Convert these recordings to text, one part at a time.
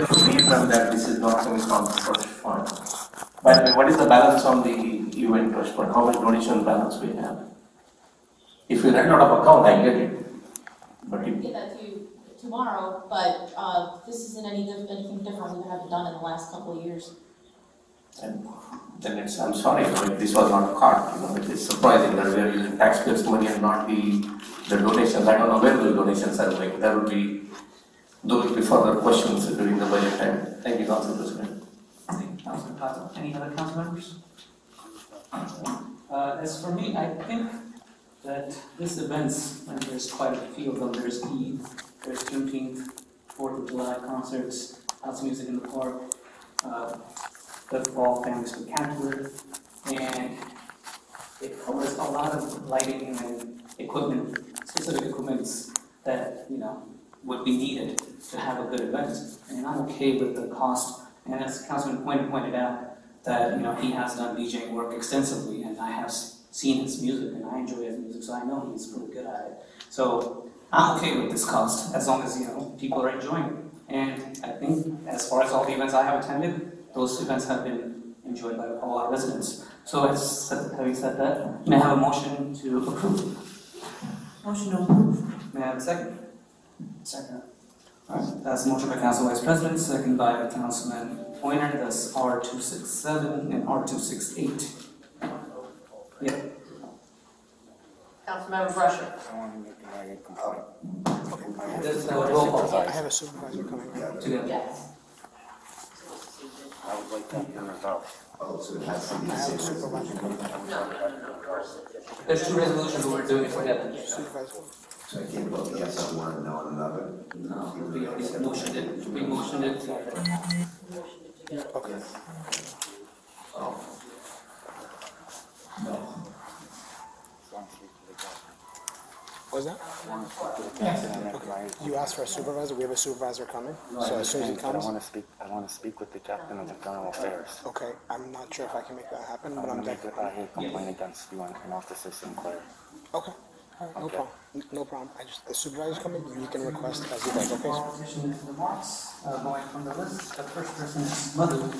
from that this is not coming from the trust fund. But what is the balance on the event trust fund? How much donation balance we have? If you run out of account, I get it. But I'll get that to you tomorrow, but this isn't anything different we haven't done in the last couple of years. and then it's, I'm sorry, if this was not caught, it is surprising that we are using taxpayers' money and not the donations. I don't know where the donations are going. There will be further questions during the budget time. Thank you, Council President. Thank you, Councilman Patel. Any other council members? As for me, I think that this events, and there's quite a few of them, there's Eid, there's Juneteenth, 4th of July concerts, house music in the park, the fall family spectacular, and it covers a lot of lighting and equipment, specific equipments that, would be needed to have a good event. And I'm okay with the cost, and as Councilman pointed out, that, he has done DJing work extensively, and I have seen his music, and I enjoy his music, so I know he's pretty good at it. So I'm okay with this cost, as long as, people are enjoying it. And I think, as far as all the events I have attended, those events have been enjoyed by all our residents. So having said that, may I have a motion to approve? Motion to approve. May I have a second? Second. All right, that's a motion by Council Vice President, second by Councilman Pointer. That's R267 and R268. Yeah. Councilmember Brusher. There's no roll call. I have a supervisor coming right Together. Yes. I would like to hear about. Oh, so it has to be. I have a supervisor coming. There's two resolutions, but we're doing it together. Supervisor. So I can't vote yes on one and no on another. No, we already motioned it. We motioned it. Okay. Oh. No. What was that? Okay. You asked for a supervisor. We have a supervisor coming. So as soon as he comes. I want to speak with the captain of the General Affairs. Okay. I'm not sure if I can make that happen, but I'm I definitely. hear complaint against you and Officer Sinclair. Okay. All right. No problem. No problem. The supervisor's coming. You can request as you like. Okay. Politician remarks, going from the list. The first person is Madhu.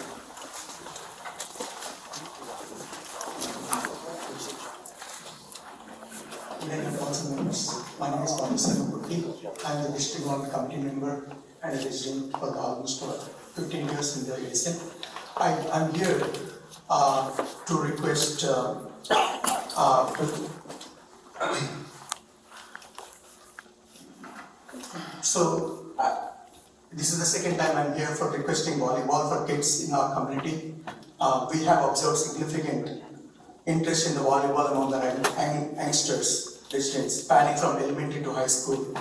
Council members, my name is Panisar Putty. I am the district government committee member and a resident for the almost 15 years in the Edison. I am here to request this is the second time I am here for requesting volleyball for kids in our community. We have observed significant interest in the volleyball among the youngsters, residents, spanning from elementary to high school.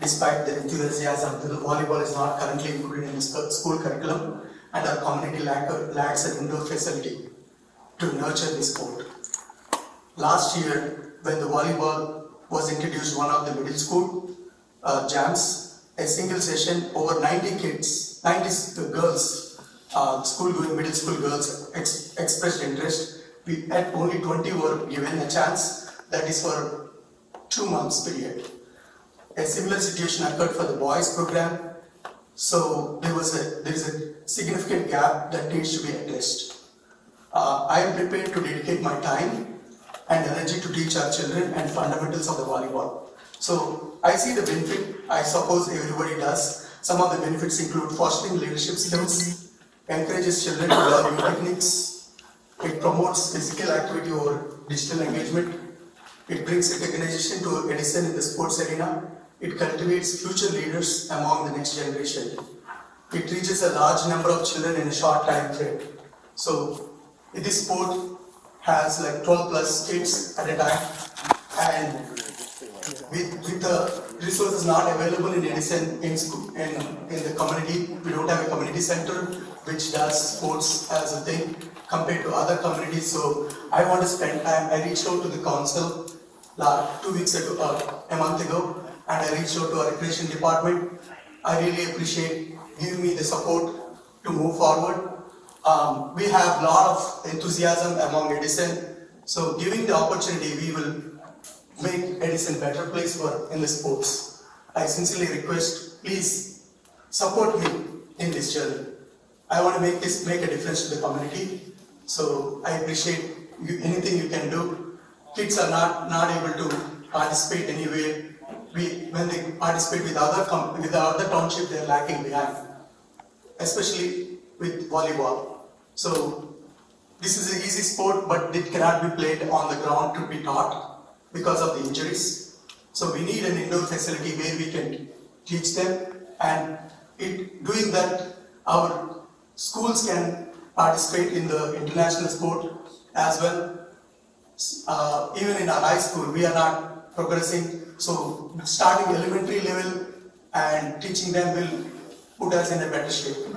Despite the enthusiasm, the volleyball is not currently included in the school curriculum, and our community lacks an indoor facility to nurture the sport. Last year, when the volleyball was introduced, one of the middle school jams, a single session, over 90 kids, 90 girls, school-going middle school girls expressed interest. At only 20 were given a chance, that is for 2 months period. A similar situation occurred for the boys program, so there is a significant gap that needs to be addressed. I am prepared to dedicate my time and energy to teach our children and fundamentals of the volleyball. So I see the benefit, I suppose everybody does. Some of the benefits include fostering leadership skills, encourages children to learn new techniques, it promotes physical activity over digital engagement, it brings recognition to Edison in the sports arena, it cultivates future leaders among the next generation. It reaches a large number of children in a short time frame. So this sport has like 12 plus kids at a time, and with the resources not available in Edison in the community, we don't have a community center which does sports as a thing compared to other communities. So I want to spend time. I reached out to the council 2 weeks ago, a month ago, and I reached out to our recreation department. I really appreciate giving me the support to move forward. We have a lot of enthusiasm among Edison, so giving the opportunity, we will make Edison a better place in the sports. I sincerely request, please support me in this journey. I want to make a difference to the community. So I appreciate anything you can do. Kids are not able to participate anywhere. When they participate with the other township, they're lagging behind, especially with volleyball. So this is an easy sport, but it cannot be played on the ground to be taught because of the injuries. So we need an indoor facility where we can teach them, and doing that, our schools can participate in the international sport as well. Even in our high school, we are not progressing. So starting elementary level and teaching them will put us in a better shape.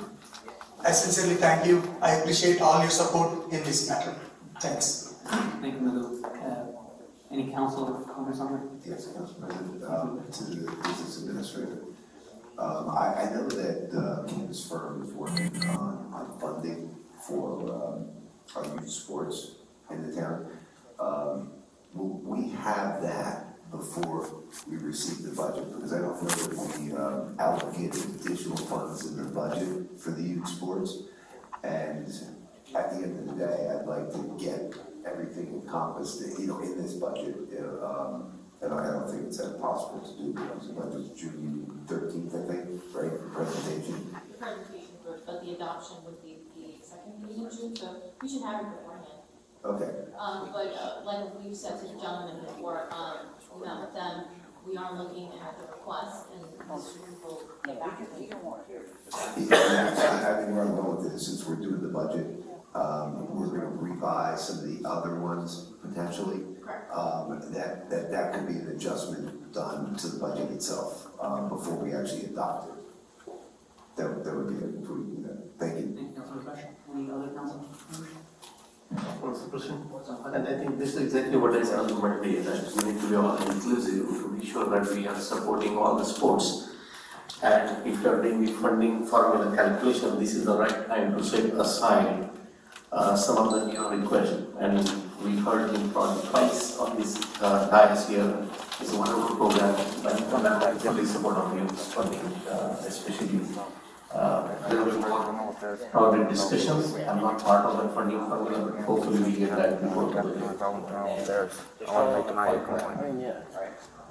I sincerely thank you. I appreciate all your support in this matter. Thanks. Thank you, Madhu. Any council comments on that? Yes, Council President, to the business administrator. I know that Candace Firm is working on funding for our youth sports in the town. Will we have that before we receive the budget? Because I don't know if we allocated additional funds in the budget for the youth sports. And at the end of the day, I'd like to get everything encompassed, in this budget. And I don't think it's that possible to do because the budget's June 13th, I think, right? The presentation. The presentation, but the adoption would be the second meeting in June, so we should have it beforehand. Okay. But like we've said to the gentleman before, we met with them, we are looking at the request and we'll get back to you. I mean, where I'm going with this, since we're doing the budget, we're going to revise some of the other ones potentially. Correct. That could be an adjustment done to the budget itself before we actually adopt it. That would be an improvement. Thank you. Thank you, Councilor Fresh. Any other council members? And I think this is exactly what I said on Monday, that we need to be all inclusive to be sure that we are supporting all the sports. And if you are doing the funding formula calculation, this is the right time to set aside some of the new requests. And we heard him probably twice on this dais here. It's a wonderful program, but I fully support on youth funding, especially. There will be more crowded discussions. I'm not part of the funding formula, but hopefully we get that before the budget. I want to make an eye.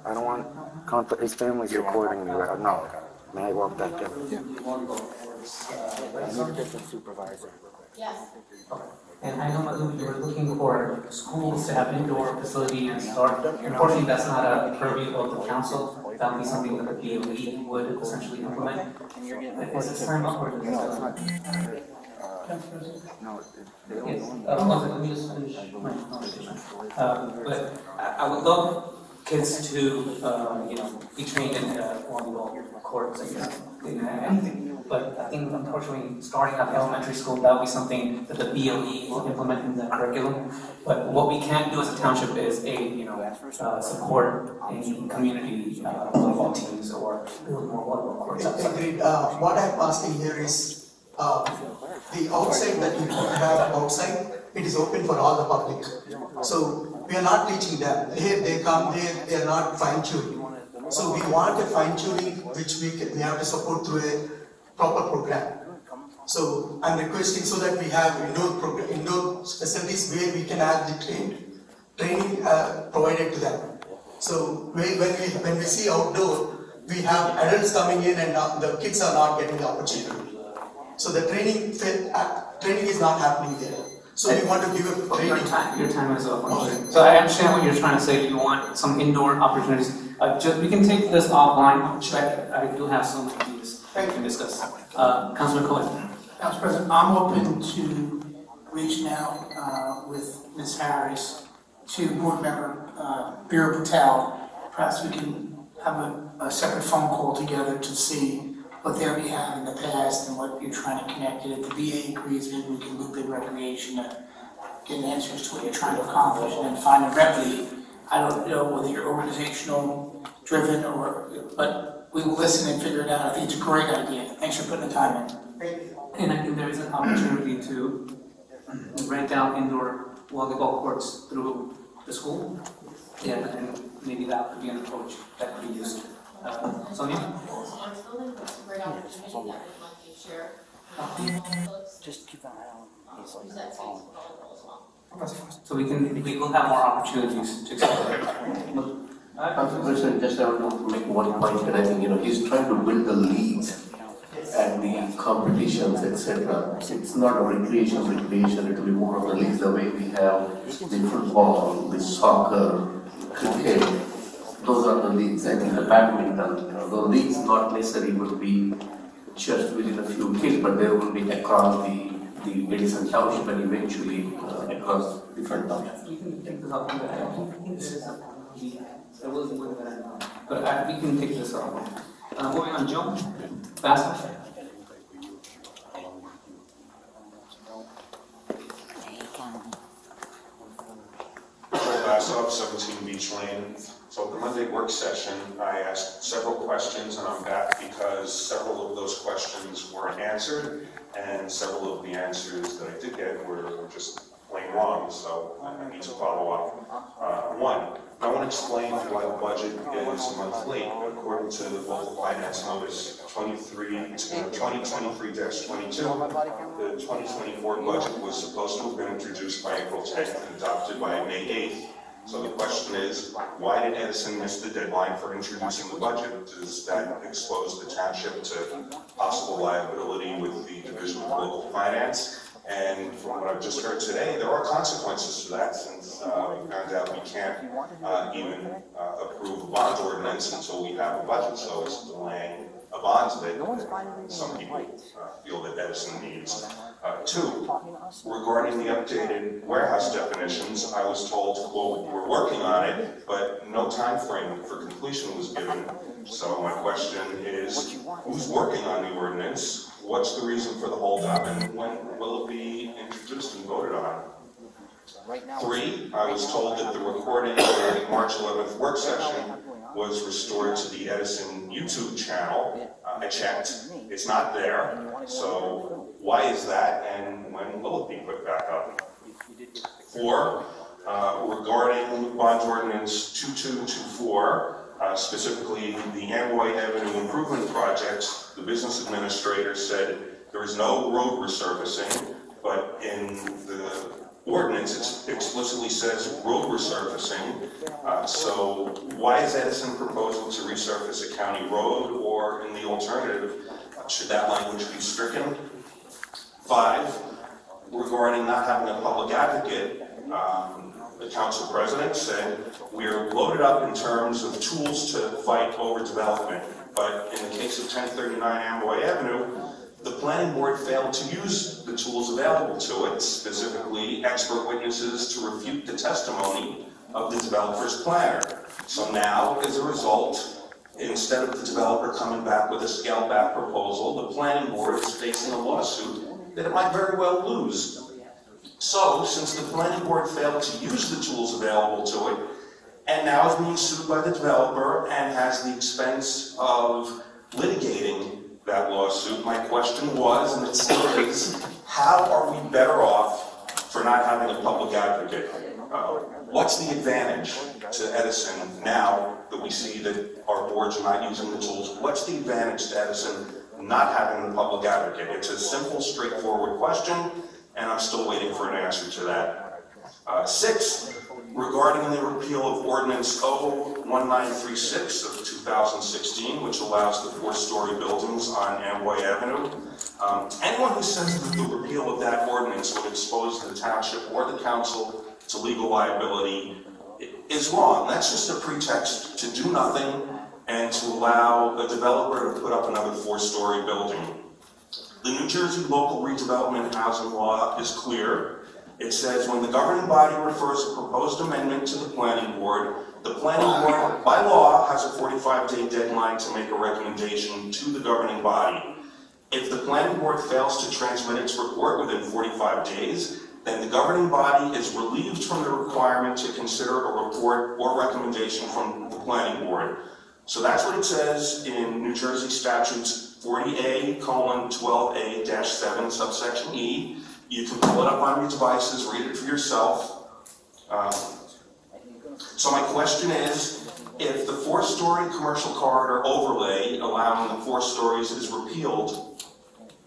I don't want his family's recording me right now. May I walk that down? I need a different supervisor. Yes. And I know, Madhu, you were looking for schools to have indoor facility and start. Unfortunately, that's not a purview of the council. That would be something that the BWC would essentially implement. Is this time up or is it No, they don't Yes. know. Let me just finish my conversation. But I would love kids to, be trained in volleyball courts, in anything. But I think unfortunately, starting at elementary school, that would be something that the BOE will implement in the curriculum. But what we can do as a township is support any community volleyball teams or build more volleyball courts. Agreed. What I'm asking here is, the outside that you have outside, it is open for all the public. So we are not teaching them. Here they come, they are not fine-tuning. So we want a fine-tuning which we have to support through a proper program. So I'm requesting so that we have indoor facilities where we can have the training provided to them. So when we see outdoor, we have adults coming in and the kids are not getting the opportunity. So the training is not happening there. So we want to give a training. Your time is up. So I understand what you're trying to say. You want some indoor opportunities. We can take this offline. Check. I do have some ideas we can discuss. Councilor Cohen. Council President, I'm open to reaching out with Ms. Harris to board member Bira Patel. Perhaps we can have a separate phone call together to see what they already have in the past and what you're trying to connect it. If the BA agrees, maybe we can loop in recreation to get answers to what you're trying to accomplish and then find a remedy. I don't know whether you're organizational driven but we will listen and figure it out. I think it's a great idea. Thanks for putting the time in. And I think there is an opportunity to rent out indoor volleyball courts through the school. Yeah, and maybe that could be an approach that could be used. Sonia? Sports building, it's a great opportunity that we'd like to share. Folks, Just keep an eye on his use that space for volleyball as well. So we will have more opportunities to explore. Council President, just I want to make one point that I think, he's trying to build the leagues and the competitions, etc. It's not a recreation, it will be more of a leagues the way we have the football, the soccer, cricket. Those are the leagues. I think the badminton, the leagues not necessarily would be just within a few kids, but there will be across the Edison township and eventually across different townships. We can take this up, but we can take this up. Moving on, Joe, basket. Bassov, 17 Beach Lane. So at the Monday work session, I asked several questions, and I'm back because several of those questions weren't answered, and several of the answers that I did get were just plain wrong, so I need to follow up. One, I want to explain why the budget is a month late. According to the local finance notice 2023-22, the 2024 budget was supposed to have been introduced by April 10th and adopted by May 8th. So the question is, why did Edison miss the deadline for introducing the budget? Does that expose the township to possible liability with the Division of Local Finance? And from what I've just heard today, there are consequences to that, since we found out we can't even approve a bond ordinance until we have a budget. So it's delaying a bond that some people feel that Edison needs. Two, regarding the updated warehouse definitions, I was told, quote, we're working on it, but no time frame for completion was given. So my question is, who's working on the ordinance? What's the reason for the holdup, and when will it be introduced and voted on? Three, I was told that the recording of the March 11th work session was restored to the Edison YouTube channel. I checked, it's not there. So why is that, and when will it be put back up? Four, regarding bond ordinance 2224, specifically the Amboy Avenue Improvement Project, the business administrator said there is no road resurfacing, but in the ordinance it explicitly says road resurfacing. So why is Edison proposing to resurface a county road, or in the alternative, should that language be stricken? Five, regarding not having a public advocate, the council president said, we are loaded up in terms of tools to fight overdevelopment. But in the case of 1039 Amboy Avenue, the planning board failed to use the tools available to it, specifically expert witnesses to refute the testimony of the developer's planner. So now, as a result, instead of the developer coming back with a scaled-back proposal, the planning board is facing a lawsuit that it might very well lose. So, since the planning board failed to use the tools available to it, and now is being sued by the developer and has the expense of litigating that lawsuit, my question was, and it still is, how are we better off for not having a public advocate? What's the advantage to Edison now that we see that our boards are not using the tools? What's the advantage to Edison not having a public advocate? It's a simple, straightforward question, and I'm still waiting for an answer to that. Six, regarding the repeal of Ordinance 01936 of 2016, which allows the 4-story buildings on Amboy Avenue. Anyone who says that the repeal of that ordinance would expose the township or the council to legal liability is wrong. That's just a pretext to do nothing and to allow a developer to put up another 4-story building. The New Jersey Local Redevelopment and Housing Law is clear. It says when the governing body refers a proposed amendment to the planning board, the planning board, by law, has a 45-day deadline to make a recommendation to the governing body. If the planning board fails to transmit its report within 45 days, then the governing body is relieved from the requirement to consider a report or recommendation from the planning board. So that's what it says in New Jersey statutes 40A:12A-7 subsection E. You can pull it up on your devices, read it for yourself. So my question is, if the 4-story commercial corridor overlay allowing the 4 stories is repealed,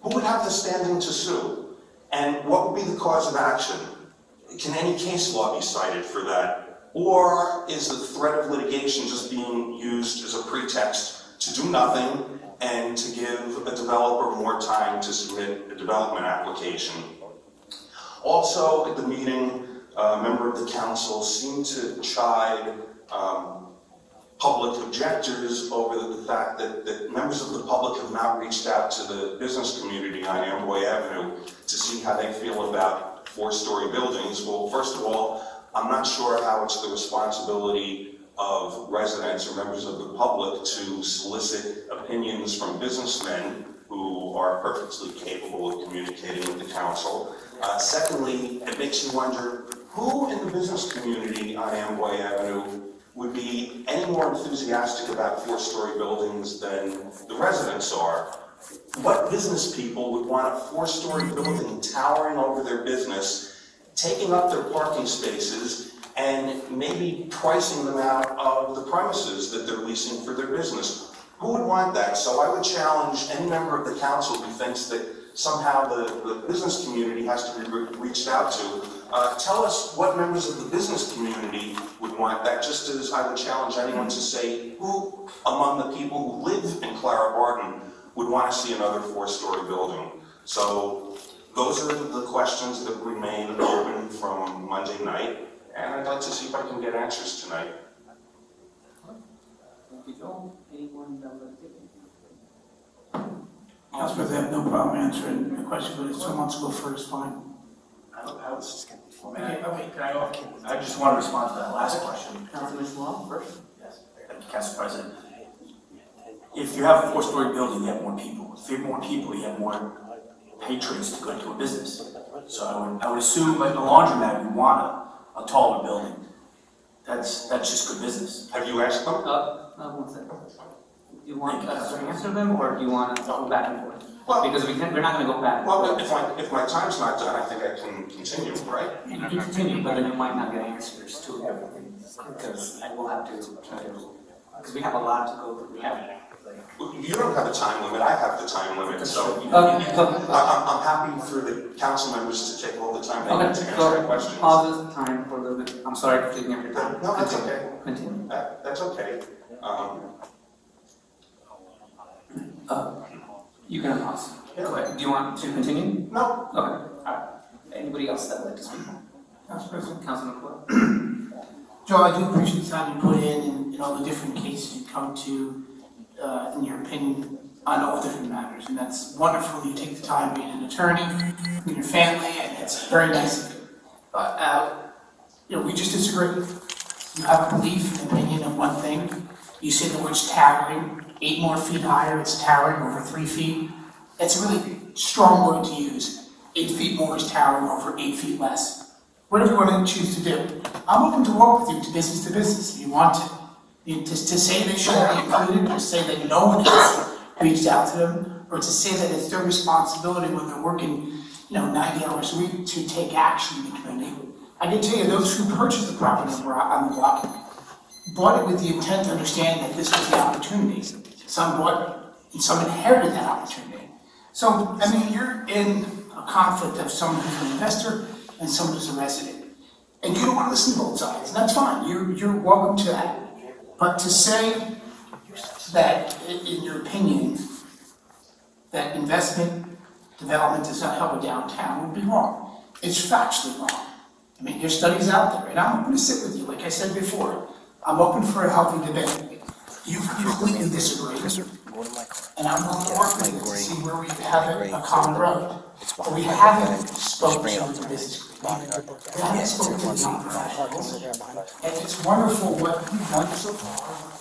who would have the standing to sue? And what would be the cause of action? Can any case law be cited for that? Or is the threat of litigation just being used as a pretext to do nothing and to give a developer more time to submit a development application? Also, at the meeting, a member of the council seemed to chide public objectors over the fact that members of the public have not reached out to the business community on Amboy Avenue to see how they feel about 4-story buildings. Well, first of all, I'm not sure how it's the responsibility of residents or members of the public to solicit opinions from businessmen who are perfectly capable of communicating with the council. Secondly, it makes you wonder who in the business community on Amboy Avenue would be any more enthusiastic about 4-story buildings than the residents are. What business people would want a 4-story building towering over their business, taking up their parking spaces, and maybe pricing them out of the premises that they're leasing for their business? Who would want that? So I would challenge any member of the council who thinks that somehow the business community has to be reached out to. Tell us what members of the business community would want that, just as I would challenge anyone to say who among the people who live in Clara Barton would want to see another 4-story building. So those are the questions that remain open from Monday night, and I'd like to see if I can get answers tonight. Thank you, Joel. Anyone that would take it? Council President, I have no problem answering the question, but if someone wants to go first, fine. I was just gonna, Okay, I just want to respond to that last question. Councilman Shalom first. Yes. Thank you, Council President. If you have a 4-story building, you have more people. If you have more people, you have more patrons to go into a business. So I would assume like a laundromat would want a taller building. That's just good business. Have you asked them? One second. Do you want us to answer them, or do you want to go back and forth? Well, Because we're not going to go back and well, forth. if my time's not done, I think I can continue, right? You can continue, but then you might not get answers to everything, because I will have to, because we have a lot to go through. We have, You don't have a time limit, I have the time limit, so okay, I'm happy for the council members to take all the time they need to answer their questions. pause this time for a little bit. I'm sorry for taking up your time. No, that's okay. Continue. That's okay. You can pause. Yeah. Go ahead. Do you want to continue? No, Okay. All right. Anybody else that would like to speak? Council President. Councilman Coyle. Joe, I do appreciate the time you put in and all the different cases you come to, in your opinion, on all different matters. And that's wonderful. You take the time being an attorney, with your family, and it's very nice of you. We just disagree. You have a belief and opinion of one thing. You say the word's towering, 8 more feet higher, it's towering over 3 feet. It's a really strong word to use. 8 feet more is towering over 8 feet less. Whatever you want to choose to do. I'm open to work with you to business if you want to. To say they should be included, or to say that no one has reached out to them, or to say that it's their responsibility when they're working 90 hours a week to take action in the community. I can tell you those who purchased the property on the block bought it with the intent to understand that this was the opportunity. Some bought and some inherited that opportunity. So, you're in a conflict of someone who's an investor and someone who's a resident. And you don't want to listen to both sides, and that's fine. You're welcome to that. But to say that, in your opinion, that investment development does not help a downtown would be wrong. It's factually wrong. There's studies out there, and I'm open to sit with you. Like I said before, I'm open for a healthy debate. You completely disagree, and I'm willing to work with you to see where we have a common road. But we haven't spoken to the business. We haven't spoken to the non-professionals. And it's wonderful what we've done so far.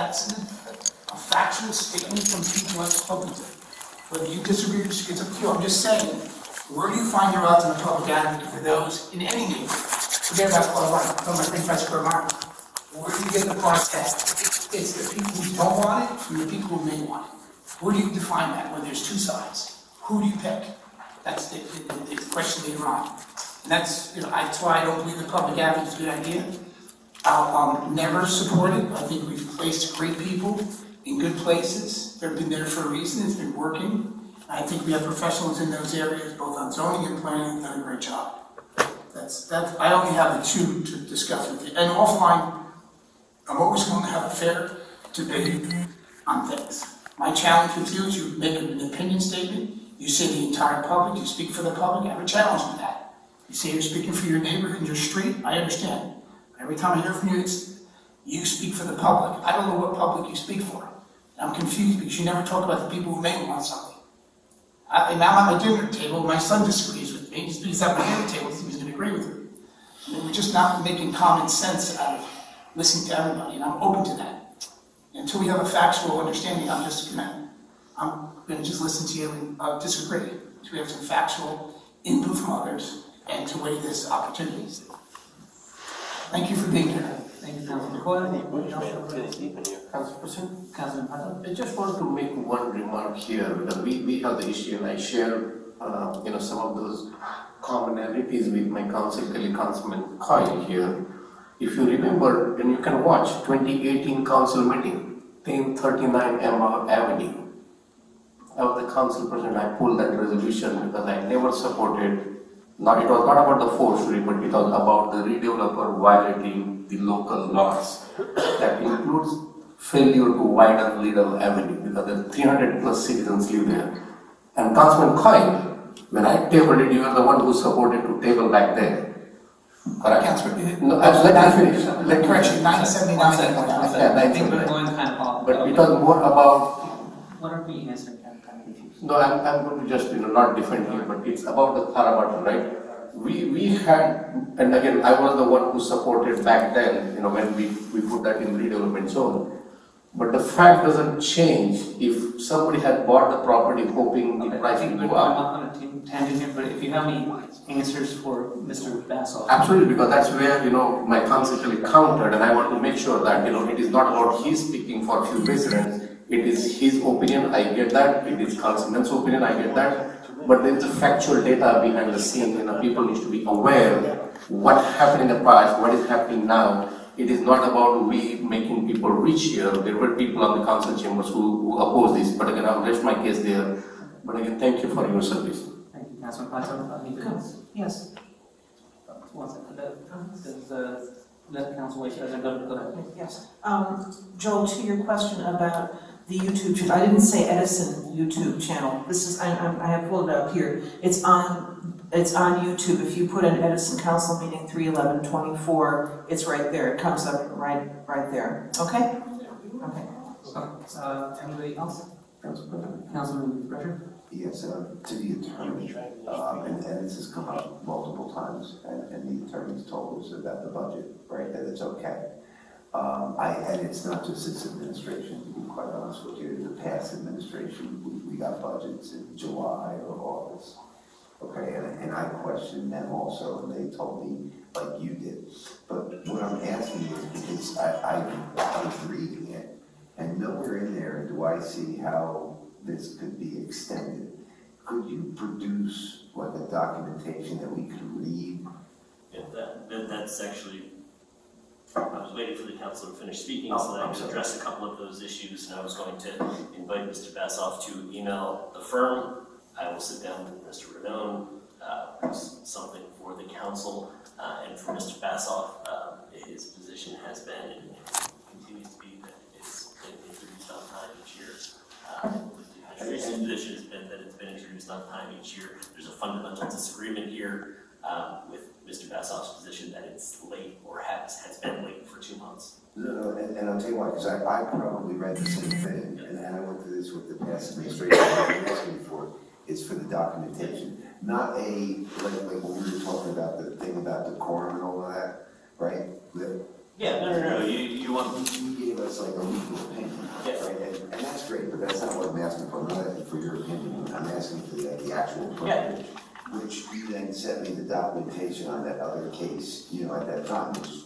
That's a factual statement from people I've spoken to. Whether you disagree, it's up to you. I'm just saying, where do you find your odds in the public advocate for those in any neighborhood? Forget about Square Mile, talking about 35 Square Mile. Where do you get the part that it's the people who don't want it from the people who may want it? Where do you define that, when there's two sides? Who do you pick? That's the question later on. And that's, that's why I don't believe the public advocate is a good idea. I'll never support it. I think we've placed great people in good places. They've been there for a reason. It's been working. I think we have professionals in those areas, both on zoning and planning, who've done a great job. I only have the two to discuss with you. And offline, I'm always going to have a fair debate on things. My challenge with you is you make an opinion statement, you say the entire public, you speak for the public, I have a challenge with that. You say you're speaking for your neighborhood and your street, I understand. Every time I hear from you, it's you speak for the public. I don't know what public you speak for. I'm confused because you never talk about the people who may want something. And now I'm at my dinner table, my son disagrees with me, he speaks at my dinner table, he's going to agree with me. I mean, we're just not making common sense out of listening to everybody, and I'm open to that. Until we have a factual understanding, I'm gonna just listen to you and disagree. Until we have some factual input from others and to weigh this opportunities. Thank you for being here. Thank you, Councilman Coyle. Council President? Councilman Patel. I just want to make one remark here, because we have the issue, and I share, some of those commonalities with my Councilman Coyle here. If you remember, and you can watch 2018 council meeting, 1039 Emma Avenue. I was the council president, I pulled that resolution because I never supported, it was not about the forestry, but it was about the redeveloper violating the local laws. That includes failure to widen Little Avenue, because there are 300 plus citizens live there. And Councilman Coyle, when I tabled it, you were the one who supported to table back there. Correct? No, let me finish. Let correction, 979. Yeah, I think we're going kind of off. But it was more about. What are we answering? I'm kind of confused. No, I'm going to just not defend here, but it's about the Tharabatu, right? We had, and again, I was the one who supported back then, when we put that in redevelopment zone. But the fact doesn't change if somebody had bought the property hoping the price would go up. I'm not going to tangent here, but if you have any answers for Mr. Bassoff. Absolutely, because that's where, my council really countered, and I want to make sure that, it is not about he speaking for few residents. It is his opinion, I get that. It is councilman's opinion, I get that. But there is a factual data behind the scene, people need to be aware what happened in the past, what is happening now. It is not about we making people rich here. There were people on the council chambers who oppose this. But again, I'll rest my case there. But again, thank you for your service. Thank you, Councilman Patel. Anything else? Yes. One second. Let Council wait. Go ahead. Yes. Joel, to your question about the YouTube channel, I didn't say Edison YouTube channel. This is, I have pulled it up here. It's on YouTube. If you put in Edison Council Meeting 3/11/24, it's right there. It comes up right there. Okay? Okay. Anybody else? Councilman Richard? Yes, to the attorney, and this has come up multiple times, and the attorney's told us about the budget, right, that it's okay. And it's not just this administration, to be quite honest with you, the past administration, we got budgets in July or August. Okay, and I questioned them also, and they told me like you did. But what I'm asking is, because I was reading it, and nowhere in there do I see how this could be extended. Could you produce like a documentation that we could read? Yeah, that's actually, I was waiting for the council to finish speaking so that I could address a couple of those issues, and I was going to invite Mr. Bassoff to email the firm. I will sit down with Mr. Renone, something for the council, and for Mr. Bassoff, his position has been and continues to be that it's been introduced on time each year. His position has been that it's been introduced on time each year. There's a fundamental disagreement here with Mr. Bassoff's position that it's late or has been late for 2 months. No, and I'll tell you why, because I probably read the same thing, and I went through this with the past administration. What I'm asking for is for the documentation, not like when we were talking about the thing about decorum and all of that, right? Yeah, no. You want. You gave give us like a legal opinion, Yes. right? And that's great, but that's not what I'm asking for. I'm not asking for your opinion. I'm asking for the actual permit, which you then sent me the documentation on that other case, you know, at that time, which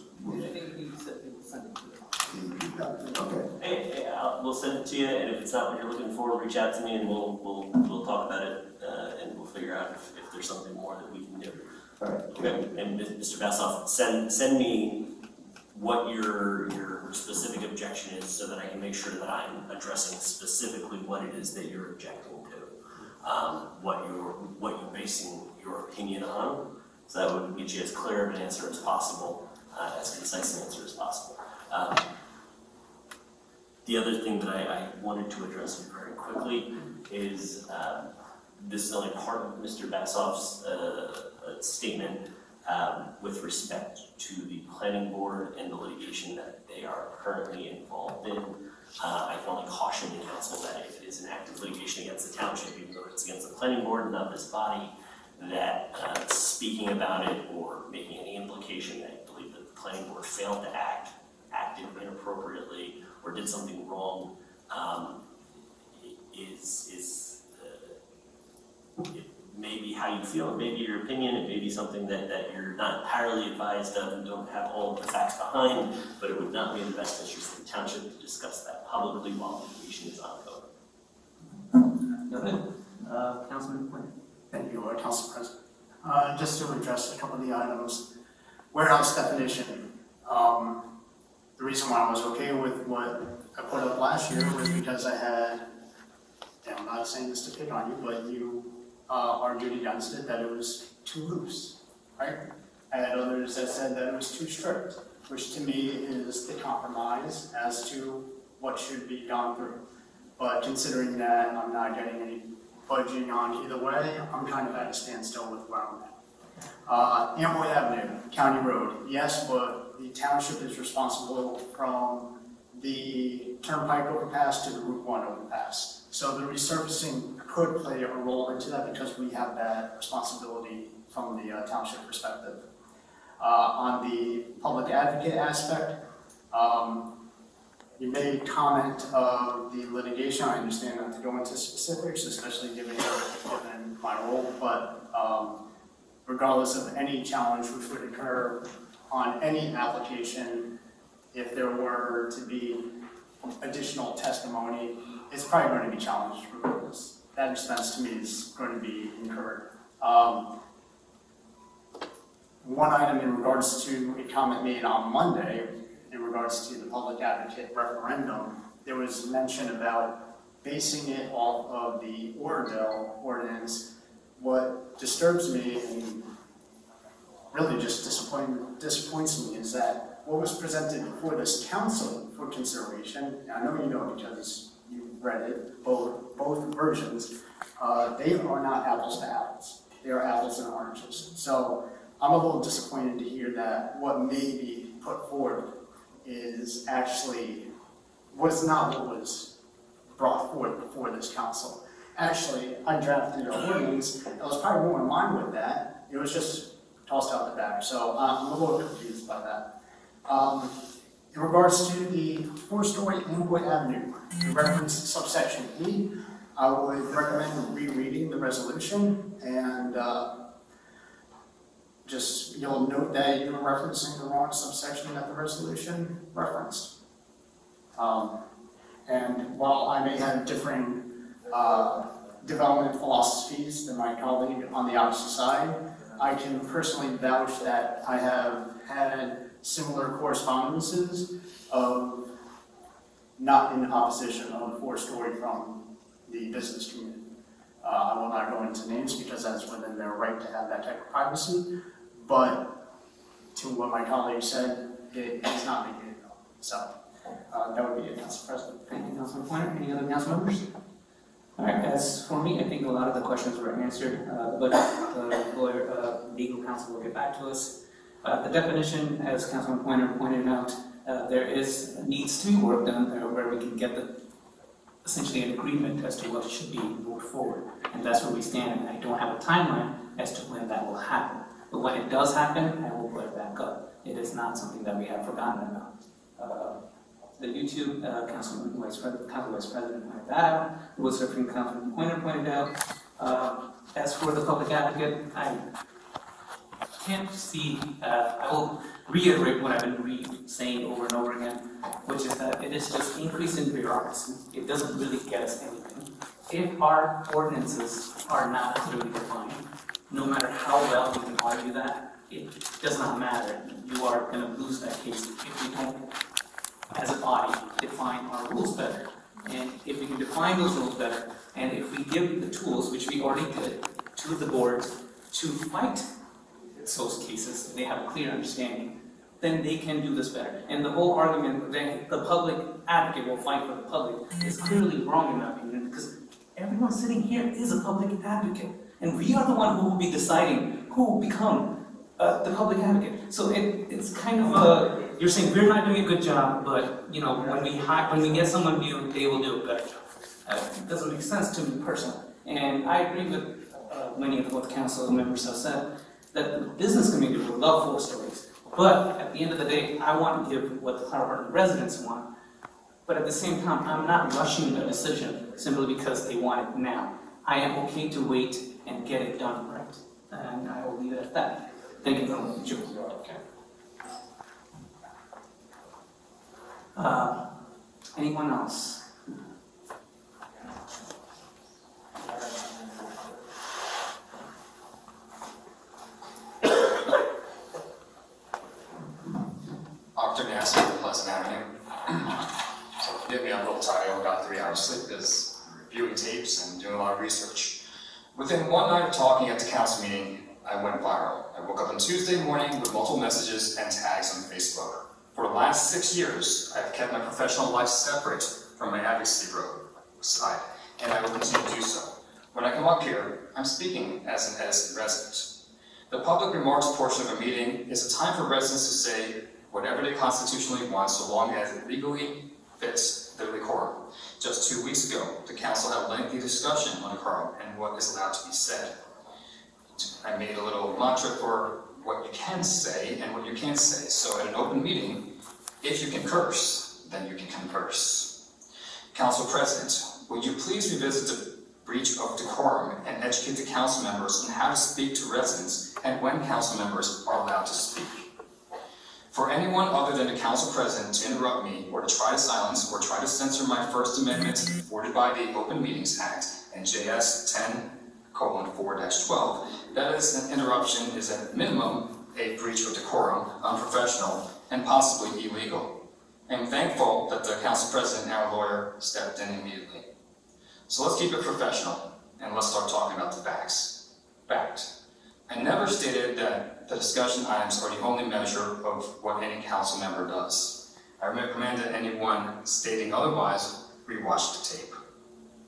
okay. Hey, we'll send it to you, and if it's not what you're looking for, reach out to me, and we'll talk about it, and we'll figure out if there's something more that we can do. All right. Okay. And Mr. Bassoff, send me what your specific objection is, so that I can make sure that I'm addressing specifically what it is that you're objecting to, what you're basing your opinion on, so that would get you as clear of an answer as possible, as concise an answer as possible. The other thing that I wanted to address very quickly is, this is only part of Mr. Bassoff's statement with respect to the planning board and the litigation that they are currently involved in. I can only caution the council that if it is an active litigation against the township, even though it's against the planning board and not this body, that speaking about it or making any implication that you believe that the planning board failed to acted inappropriately or did something wrong, it may be how you feel, it may be your opinion, it may be something that you're not entirely advised of and don't have all of the facts behind, but it would not be in the best interest of the township to discuss that publicly while litigation is ongoing. Noted. Councilman Quinn. Thank you, Council President. Just to address a couple of the items. Warehouse definition. The reason why I was okay with what I put up last year was because I had, and I'm not saying this to pick on you, but you argued against it, that it was too loose, right? I had others that said that it was too strict, which to me is the compromise as to what should be gone through. But considering that I'm not getting any budging on either way, I'm kind of at a standstill with where I'm at. Amboy Avenue, County Road, yes, but the township is responsible from the Turnpike overpass to the Route 1 overpass. So the resurfacing could play a role into that because we have that responsibility from the township perspective. On the public advocate aspect, you made comment of the litigation. I understand not to go into specifics, especially given my role, but regardless of any challenge which would occur on any application, if there were to be additional testimony, it's probably going to be challenged regardless. That expense to me is going to be incurred. One item in regards to a comment made on Monday, in regards to the public advocate referendum, there was mention about basing it off of the Oradell ordinance. What disturbs me and really just disappoints me is that what was presented before this council for consideration, and I know you know because you read it, both versions, they are not apples to apples. They are apples and oranges. So I'm a little disappointed to hear that what may be put forward is actually was not what was brought forward before this council. Actually, I drafted an ordinance that was probably more in line with that. It was just tossed out the back. So I'm a little confused by that. In regards to the 4-story Amboy Avenue, you referenced subsection E. I would recommend rereading the resolution and just you'll note that you're referencing the wrong subsection that the resolution referenced. And while I may have differing development philosophies than my colleague on the opposite side, I can personally vouch that I have had similar correspondences of not in opposition of 4-story from the business community. I will not go into names because that's within their right to have that type of privacy, but to what my colleague said, it is not making it known. So that would be it, Council President. Thank you, Councilman Pointer. Any other council members? All right, as for me, I think a lot of the questions were answered, but the legal counsel will get back to us. The definition, as Councilman Pointer pointed out, there needs to be work done where we can get essentially an agreement as to what should be moved forward. And that's where we stand, and I don't have a timeline as to when that will happen. But when it does happen, I will put it back up. It is not something that we have forgotten about. the YouTube, Council Vice President pointed that out, the Wood Supreme Councilman pointed out. As for the public advocate, I can't see, I will reiterate what I've been saying over and over again, which is that it is just increase in bureaucracy. It doesn't really get us anything. If our ordinances are not clearly defined, no matter how well we can argue that, it does not matter. You are going to lose that case if we don't, as a body, define our rules better. And if we can define those rules better, and if we give the tools, which we already did, to the boards to fight those cases, they have a clear understanding, then they can do this better. And the whole argument that the public advocate will fight for the public is clearly wrong in my opinion, because everyone sitting here is a public advocate. And we are the one who will be deciding who will become the public advocate. So it's kind of you're saying we're not doing a good job, but you know, when we get someone new, they will do a better job. It doesn't make sense to me personally. And I agree with many of what the council members have said, that the business community would love 4 stories. But at the end of the day, I want to give what the Clark residents want. But at the same time, I'm not rushing a decision simply because they want it now. I am okay to wait and get it done right. And I will leave it at that. Thank you very much. Anyone else? Pleasant Avenue. So forgive me, I'm a little tired. I only got 3 hours sleep because I'm reviewing tapes and doing a lot of research. Within one night of talking at the council meeting, I went viral. I woke up on Tuesday morning with multiple messages and tags on Facebook. For the last 6 years, I've kept my professional life separate from my advocacy side, and I will continue to do so. When I come up here, I'm speaking as an Edison resident. The public remarks portion of a meeting is a time for residents to say whatever they constitutionally want, so long as it legally fits their decorum. Just 2 weeks ago, the council had a lengthy discussion on decorum and what is allowed to be said. I made a little mantra for what you can say and what you can't say. So at an open meeting, if you can curse, then you can converse. Council President, would you please revisit the breach of decorum and educate the council members on how to speak to residents and when council members are allowed to speak? For anyone other than the council president to interrupt me or to try to silence or try to censor my First Amendment afforded by the Open Meetings Act and JS 10:4-12, that is an interruption is at minimum a breach of decorum, unprofessional, and possibly illegal. I'm thankful that the council president and our lawyer stepped in immediately. So let's keep it professional and let's start talking about the facts. Fact. I never stated that the discussion items are the only measure of what any council member does. I recommend that anyone stating otherwise rewatch the tape.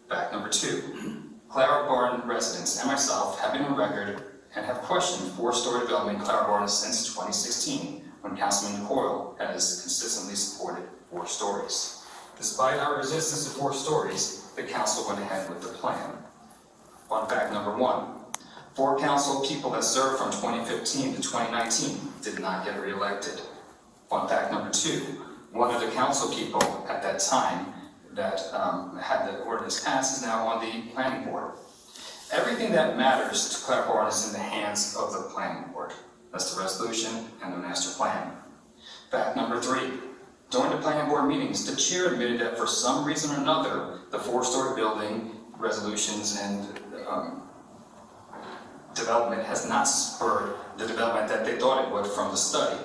Fact number 2. Clara Barton residents and myself have been on record and have questioned 4-story development in Clara Barton since 2016, when Councilman Coyle has consistently supported 4 stories. Despite our resistance to 4 stories, the council went ahead with the plan. Fun fact number 1. 4 council people that served from 2015 to 2019 did not get reelected. Fun fact number 2, one of the council people at that time that had the ordinance passed is now on the planning board. Everything that matters to Clara Barton is in the hands of the planning board. That's the resolution and the master plan. Fact number 3, during the planning board meetings, the chair admitted that for some reason or another, the 4-story building resolutions and development has not spurred the development that they thought it would from the study.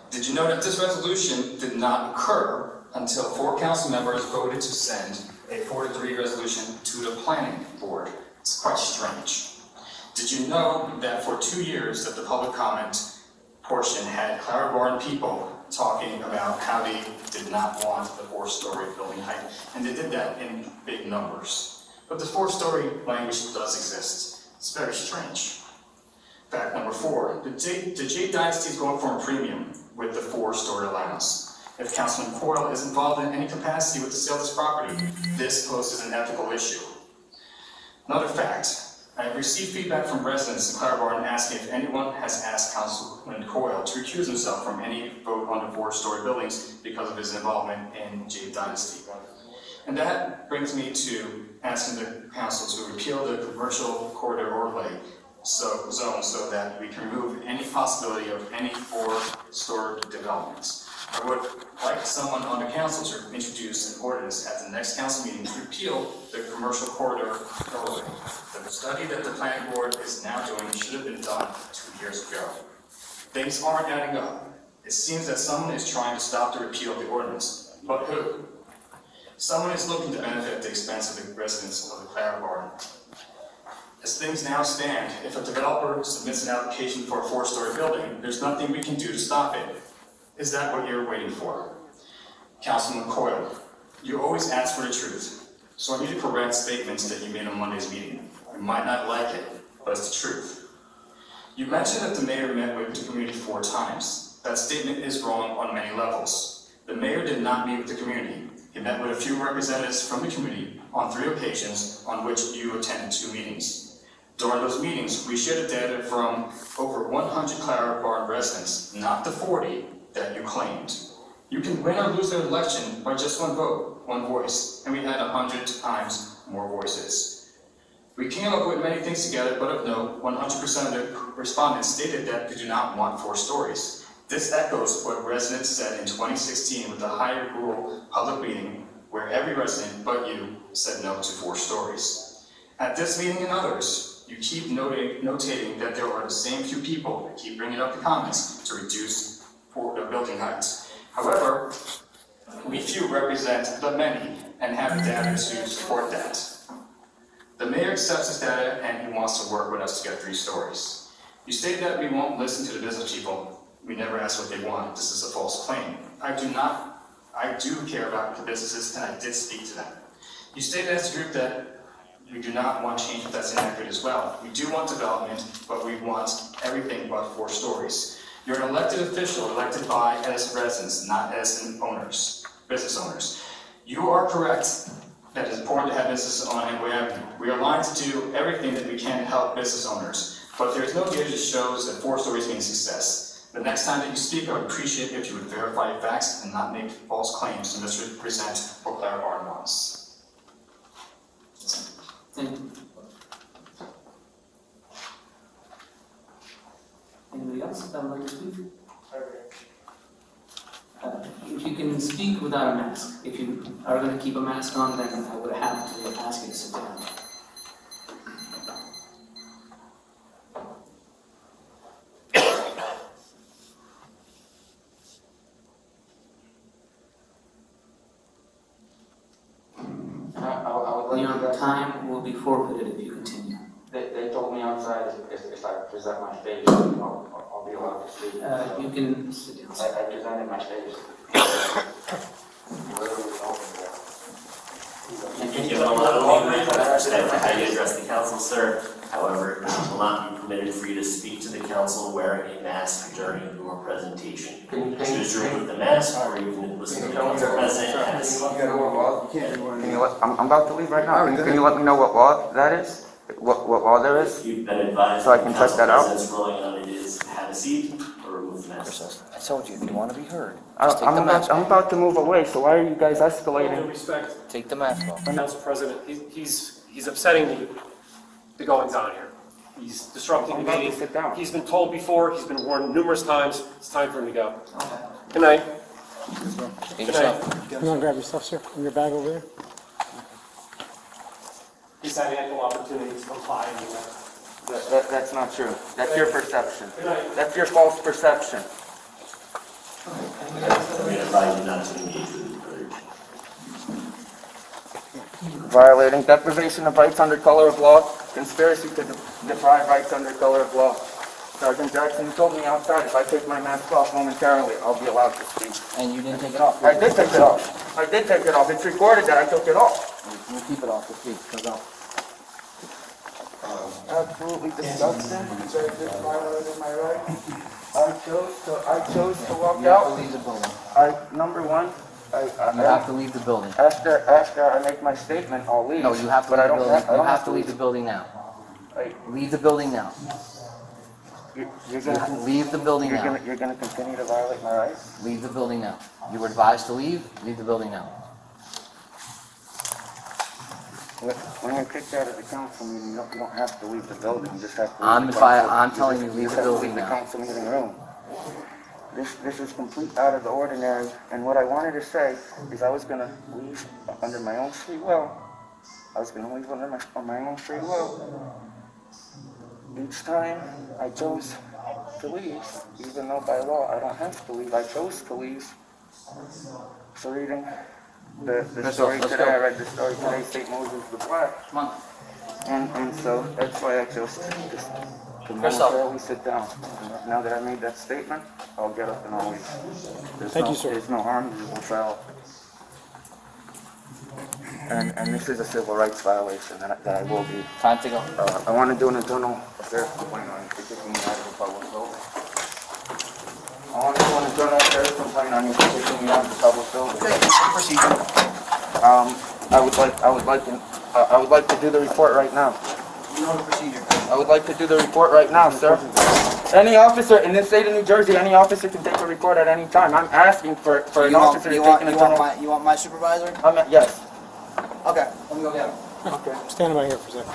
Did you know that this resolution did not occur until 4 council members voted to send a 4-3 resolution to the planning board? It's quite strange. Did you know that for 2 years that the public comment portion had Clara Barton people talking about how they did not want the 4-story building height, and they did that in big numbers. But the 4-story language does exist. It's very strange. Fact number 4, the J Dynasty is going for a premium with the 4-story allowance. If Councilman Coyle is involved in any capacity with the sale of this property, this poses an ethical issue. Another fact, I have received feedback from residents in Clareborne asking if anyone has asked Councilman Coyle to recuse himself from any vote on the 4-story buildings because of his involvement in Jade Dynasty. And that brings me to asking the council to repeal the commercial corridor overlay zone so that we can remove any possibility of any 4-story developments. I would like someone on the council to introduce an ordinance at the next council meeting to repeal the commercial corridor overlay. The study that the planning board is now doing should have been done 2 years ago. Things aren't adding up. It seems that someone is trying to stop the repeal of the ordinance, but who? Someone is looking to benefit at the expense of the residents of the Clareborne. As things now stand, if a developer submits an application for a 4-story building, there's nothing we can do to stop it. Is that what you're waiting for? Councilman Coyle, you always ask for the truth, so I need to correct statements that you made on Monday's meeting. You might not like it, but it's the truth. You mentioned that the mayor met with the community 4 times. That statement is wrong on many levels. The mayor did not meet with the community. He met with a few representatives from the community on 3 occasions on which you attended 2 meetings. During those meetings, we shared data from over 100 Clareborne residents, not the 40 that you claimed. You can win or lose an election by just 1 vote, 1 voice, and we had 100 times more voices. We came up with many things together, but of note, 100% of the respondents stated that they do not want 4 stories. This echoes what residents said in 2016 with the High Rural public meeting, where every resident but you said no to 4 stories. At this meeting and others, you keep notating that there are the same few people that keep bringing up the comments to reduce the building heights. However, we few represent the many and have data to support that. The mayor accepts this data and he wants to work with us to get 3 stories. You state that we won't listen to the business people. We never ask what they want. This is a false claim. I do care about the businesses and I did speak to them. You stated as a group that we do not want change, but that's inaccurate as well. We do want development, but we want everything but 4 stories. You're an elected official elected by Edison residents, not Edison owners, business owners. You are correct that it's important to have businesses on Amway Avenue. We are aligned to do everything that we can to help business owners, but there's no data that shows that 4 stories means success. The next time that you speak, I would appreciate if you would verify facts and not make false claims to misrepresent what Clareborne wants. Thank you. Anybody else that would like to speak? If you can speak without a mask. If you are going to keep a mask on, then I would have to ask you to sit down. Your time will be forfeited if you continue. They told me outside if I present my face, I'll be allowed to speak. You can sit down. I presented my face. You've given a lot of leeway with respect to how you address the council, sir. However, it will not be permitted for you to speak to the council wearing a mask during your presentation. Choose to remove the mask, or you can listen to the council president as. I'm about to leave right now. Can you let me know what law that is? What law there is? You've been advised so I can check that out. The council president's ruling on it is have a seat or remove the mask. I told you, if you want to be heard, I'm about to move away, so why are you guys escalating? With all due respect, Take the mask off. Council President, he's upsetting the goings on here. He's disrupting the meeting. Sit down. He's been told before, he's been warned numerous times, it's time for him to go. Good night. Good night. You want to grab your stuff, sir, in your bag over there? He's had ample opportunity to comply. That's not true. That's your perception. Good night. That's your false perception. I'm going to advise you not to engage with the further. Violating deprivation of rights under color of law, conspiracy to deprive rights under color of law. Sergeant Jackson, you told me outside if I take my mask off momentarily, I'll be allowed to speak. And you didn't take it off? I did take it off. I did take it off. It's recorded that I took it off. You keep it off to speak, go. Absolutely disgusting. You guys just violated my rights. I chose to walk out. You have to leave the building. Number one, You have to leave the building. After I make my statement, I'll leave. No, you have to leave the building. You have to leave the building now. Leave the building now. You're gonna Leave the building now. You're gonna continue to violate my rights? Leave the building now. You were advised to leave. Leave the building now. When you're kicked out of the council meeting, you don't have to leave the building. You just have to. I'm telling you, leave the building the now. council meeting room. This is complete out of the ordinary. And what I wanted to say is I was gonna leave under my own free will. I was gonna leave on my own free will. Each time I chose to leave, even though by law I don't have to leave, I chose to leave. So reading the story today, I read the story today, St. Moses the Black. Come on. And so that's why I chose to momentarily sit down. And now that I made that statement, I'll get up and I'll leave. Thank you, sir. There's no harm, there's no foul. And this is a civil rights violation that I will be. Time to go. I want to do an internal affairs complaint on you for kicking me out of the public building. I want to do an internal affairs complaint on you for kicking me out of the public building. Procedure. I would like to do the report right now. You know the procedure. I would like to do the report right now, sir. Any officer in this state of New Jersey, any officer can take a report at any time. I'm asking for an officer to take an internal... You want my supervisor? Yes. Okay, let me go get him. Okay. Stand by here for a second.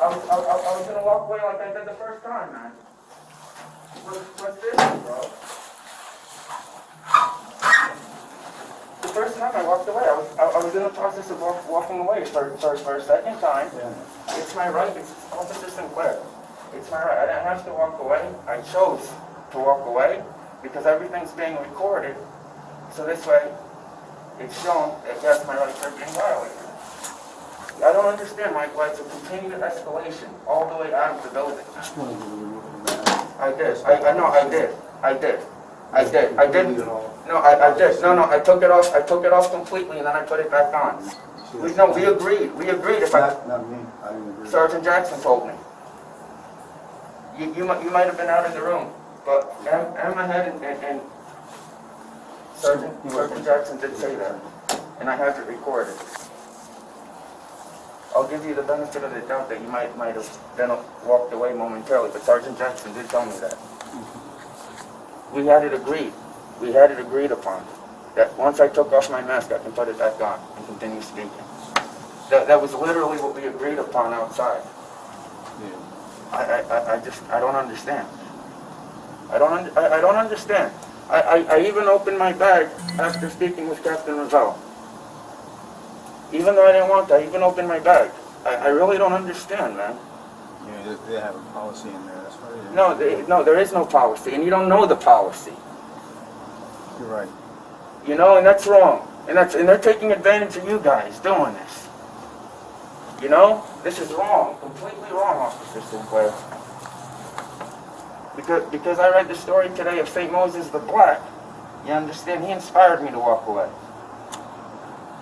I was gonna walk away like I did the first time, man. What's this, bro? The first time I walked away, I was in the process of walking away for a second time. Yeah. It's my right, it's Officer Sinclair. It's my right, I didn't have to walk away. I chose to walk away because everything's being recorded. So this way, it's shown that yes, my rights are being violated. I don't understand, Mike, why it's a continued escalation all the way out of the building. I did. I didn't. No, I did. No, I took it off. I took it off completely, and then I put it back on. We agreed. We agreed. If Not me. I didn't agree. Sergeant Jackson told me. You might have been out in the room, but Emma had and Sergeant Jackson did say that, and I have it recorded. I'll give you the benefit of the doubt that you might have then walked away momentarily, but Sergeant Jackson did tell me that. We had it agreed. We had it agreed upon that once I took off my mask, I can put it back on and continue speaking. That was literally what we agreed upon outside. I don't understand. I don't understand. I even opened my bag after speaking with Captain Ravel. Even though I didn't want to, I even opened my bag. I really don't understand, man. Yeah, they have a policy in there, that's why. No, there is no policy, and you don't know the policy. You're right. You know, and that's wrong. And they're taking advantage of you guys doing this. You know? This is wrong. Completely wrong, Officer Sinclair. Because I read the story today of St. Moses the Black, you understand, he inspired me to walk away.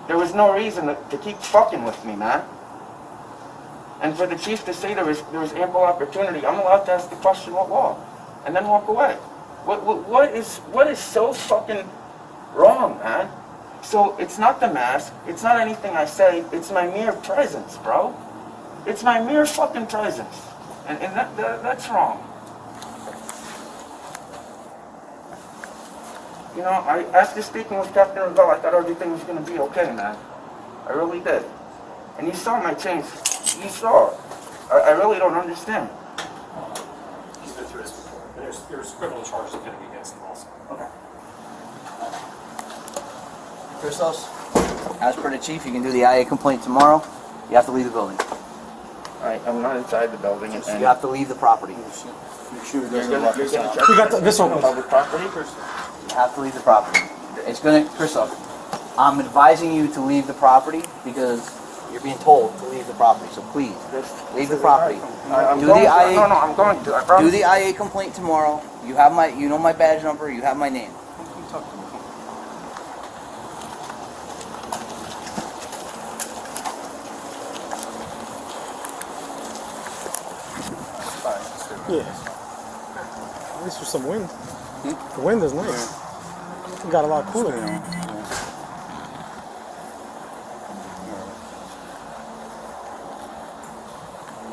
There was no reason to keep fucking with me, man. And for the chief to say there was ample opportunity, I'm allowed to ask the question, what law? And then walk away. What is so fucking wrong, man? So it's not the mask, it's not anything I say, it's my mere presence, bro. It's my mere fucking presence. And that's wrong. You know, after speaking with Captain Ravel, I thought everything was going to be okay, man. I really did. And you saw my change. You saw it. I really don't understand. He's been through this before. There's criminal charges pending against him also. Okay. Christos, as per the chief, you can do the IA complaint tomorrow. You have to leave the building. I'm not inside the building. So you have to leave the property. Make sure he doesn't You're walk gonna inside. check We got this one. public property? You have to leave the property. It's gonna, Christoph, I'm advising you to leave the property because you're being told to leave the property. So please, leave the property. I'm going to. I promise. Do the IA complaint tomorrow. You have you know my badge number. You have my name. Yeah. At least there's some wind. The wind is nice. It got a lot cooler now.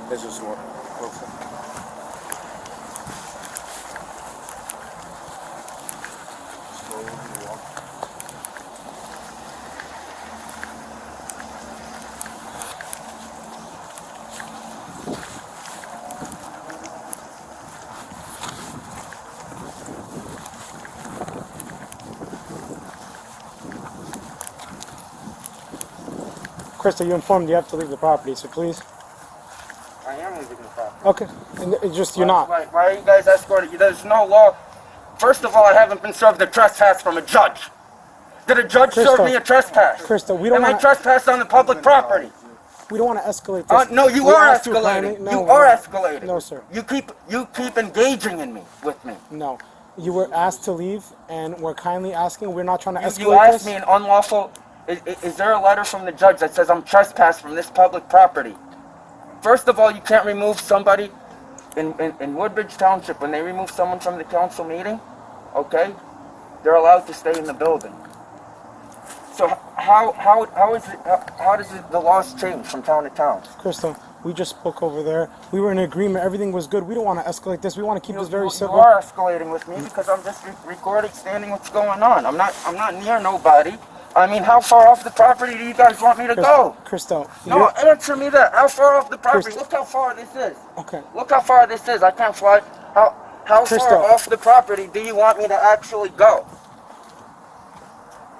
This is what. Krista, you informed you have to leave the property, so please. I am leaving the property. Okay, and it's just you're not. Why are you guys escorting? There's no law. First of all, I haven't been served a trespass from a judge. Did a judge serve me a trespass? Krista, we don't. Am I trespassed on the public property? We don't want to escalate this. No, you are escalating. No, you are escalating. No, sir. You keep engaging in me with me. No, you were asked to leave, and we're kindly asking. We're not trying to escalate You asked this. me an unlawful. Is there a letter from the judge that says I'm trespassed from this public property? First of all, you can't remove somebody in Woodbridge Township when they remove someone from the council meeting. Okay, they're allowed to stay in the building. So how does the laws change from town to town? Krista, we just spoke over there. We were in agreement. Everything was good. We don't want to escalate this. We want to keep this very civil. You are escalating with me because I'm just recording, standing what's going on. I'm not near nobody. I mean, how far off the property do you guys want me to go? Krista, no, answer me that. How far off the property? Look how far this is. Okay. Look how far this is. I can't fly. How far off the property do you want me to actually go?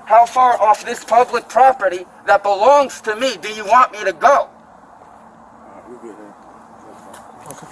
How far off this public property that belongs to me do you want me to go? Okay.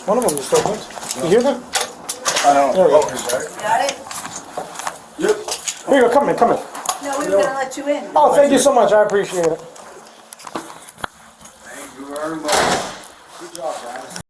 One of them just opened. You hear them? I don't There we know. go. Got it? Yep. Here you go. Come in. Come in. No, we were gonna let you in. Oh, thank you so much. I appreciate it. Thank you very much. Good job, guys.